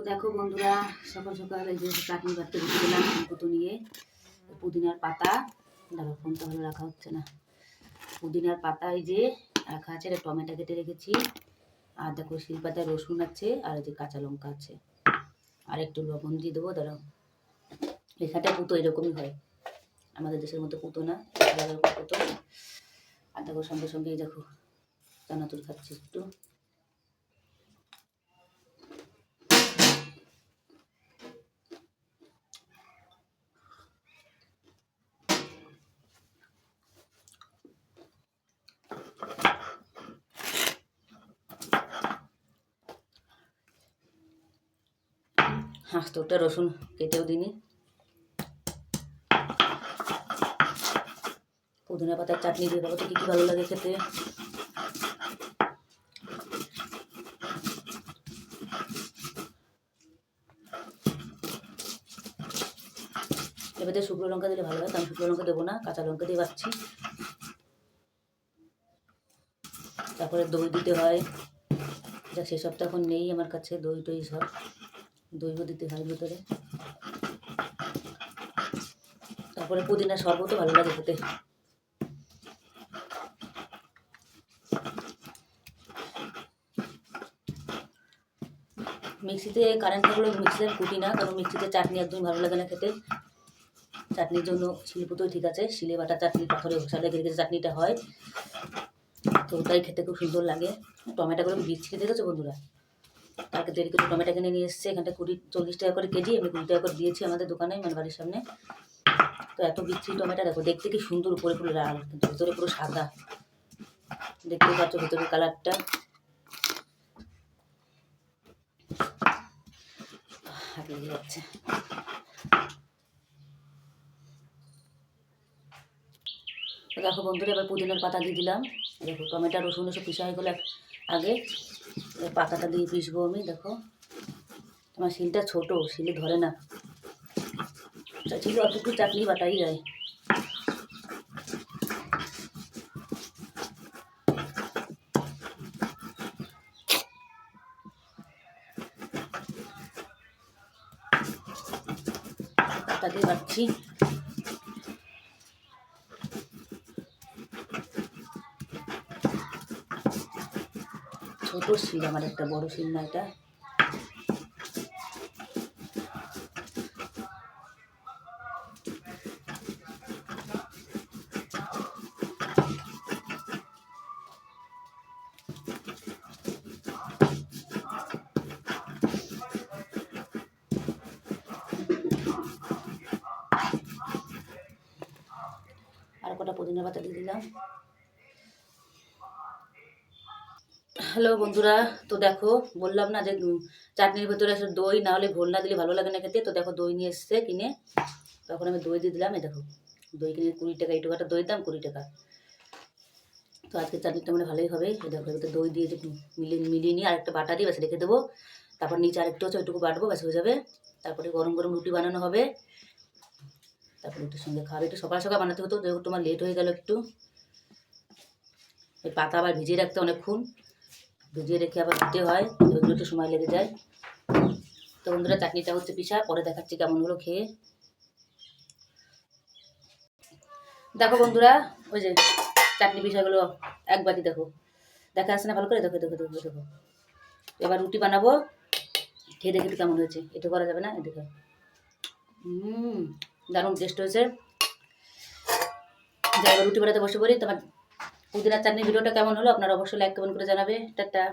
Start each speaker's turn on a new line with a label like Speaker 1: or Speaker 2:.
Speaker 1: দেখো বন্ধুরা, সকাল সকাল এই যে চাটনি বাটতে বসে গেলাম কুতো নিয়ে। পুদিনার পাতা, দেখো ফোনটা ভালো রাখা হচ্ছে না। পুদিনার পাতা এই যে রাখা আছে, টমেটো কেটে রেখেছি, আর দেখো শিলপাতায় রসুন আছে, আর এই যে কাঁচা লঙ্কা আছে, আর একটু লবণ দিয়ে দেবো। দাঁড়াও, এখানটা পুতো এরকমই হয়, আমাদের দেশের মতো পুতো না, পুতো। আর দেখো সঙ্গে সঙ্গে দেখো চানাচুর খাচ্ছি একটু। তোরটা রসুন কেটেও দিনি। পুদিনা পাতার চাটনি দিয়ে বাবা তো কী ভালো লাগে খেতে। এবারে শুকনো লঙ্কা দিলে ভালো হয়, আমি শুকনো লঙ্কা দেবো না, কাঁচা লঙ্কা দিয়ে বাচ্ছি। তারপরে দই দিতে হয়, যা সেসব তো এখন নেই আমার কাছে, দই টই সব, দইও দিতে হয় ভিতরে। তারপরে পুদিনার শরবতও ভালো লাগে খেতে। মিক্সিতে কারেন্ট থাকলে মিক্সিতে কুটি না, কারণ মিক্সিতে চাটনি একদমই ভালো লাগে না খেতে। চাটনির জন্য শিলপুতোই ঠিক আছে, শিলে বাটা চাটনি, পাথরে ঘষা লেগে রেখে চাটনিটা হয়, তো ওটাই খেতে খুব সুন্দর লাগে। টমেটোগুলো বিচ্ছিরি দেখেছো বন্ধুরা, কালকে দেরি করে টমেটো কিনে নিয়ে এসছে, এখানটা 40 টাকা করে কেজি, আমি 20 টাকা করে দিয়েছি আমাদের দোকানে, মানে বাড়ির সামনে। তো এত বিচ্ছিরি টমেটো দেখো, দেখতে কি সুন্দর, উপরে পুরো লাল, কিন্তু ভিতরে পুরো সাদা, দেখতে পাচ্ছ ভিতরের কালারটা। হাত লেগে যাচ্ছে। দেখো বন্ধুরা, এবার পুদিনার পাতা দিয়ে দিলাম। দেখো টমেটো রসুন এসব পিসা হয়ে গেলে আগে পাতাটা দিয়ে পিসবো আমি। দেখো তোমার শিলটা ছোট, শিলে ধরে না, শিলে অতটুকু চাটনি বাটাই যায়। পাতা দিয়ে বাটছি। ছোট শিল আমার, একটা বড় শিল না এটা। আর কটা পুদিনা পাতা দিয়ে দিলাম। হ্যালো বন্ধুরা, তো দেখো বললাম না যে চাটনির ভেতরে আসলে দই না হলে ঘোল না দিলে ভালো লাগে না খেতে। তো দেখো দই নিয়ে এসছে কিনে, তখন আমি দই দিয়ে দিলাম। এই দেখো দই কিনে 20 টাকা, এই টাকাটা দইয়ের দাম 20 টাকা। তো আজকে চাটনিটা মানে ভালোই হবে। এই দেখো এবার দই দিয়ে মিলিয়ে নিয়ে আরেকটা বাটা দিয়ে ব্যাস রেখে দেবো। তারপর নিচে আরেকটু হচ্ছে, ওইটুকু বাটবো, ব্যাস হয়ে যাবে। তারপরে গরম গরম রুটি বানানো হবে, তারপর রুটির সঙ্গে খাবে। একটু সকাল সকাল বানাতে হতো, যেহেতু তোমার লেট হয়ে গেল একটু। এই পাতা আবার ভিজিয়ে রাখতে অনেকক্ষণ, ভিজিয়ে রেখে আবার দিতে হয়, ওইগুলো একটু সময় লেগে যায়। তো বন্ধুরা চাটনিটা হচ্ছে পিসা, পরে দেখাচ্ছি কেমন হলো খেয়ে। দেখো বন্ধুরা, ওই যে চাটনি পিসাগুলো এক বাটি দেখো, দেখা আসছে না ভালো করে? দেখো দেখো দেখো দেখো। এবার রুটি বানাবো, খেয়ে দেখে একটু কেমন হয়েছে। এটা করা যাবে না, দেখো দারুণ টেস্ট হয়েছে। যাই, এবার রুটি বানাতে বসে পড়ি। তোমার পুদিনার চাটনির ভিডিওটা কেমন হলো আপনারা অবশ্যই লাইক কমেন্ট করে জানাবে। টাটা।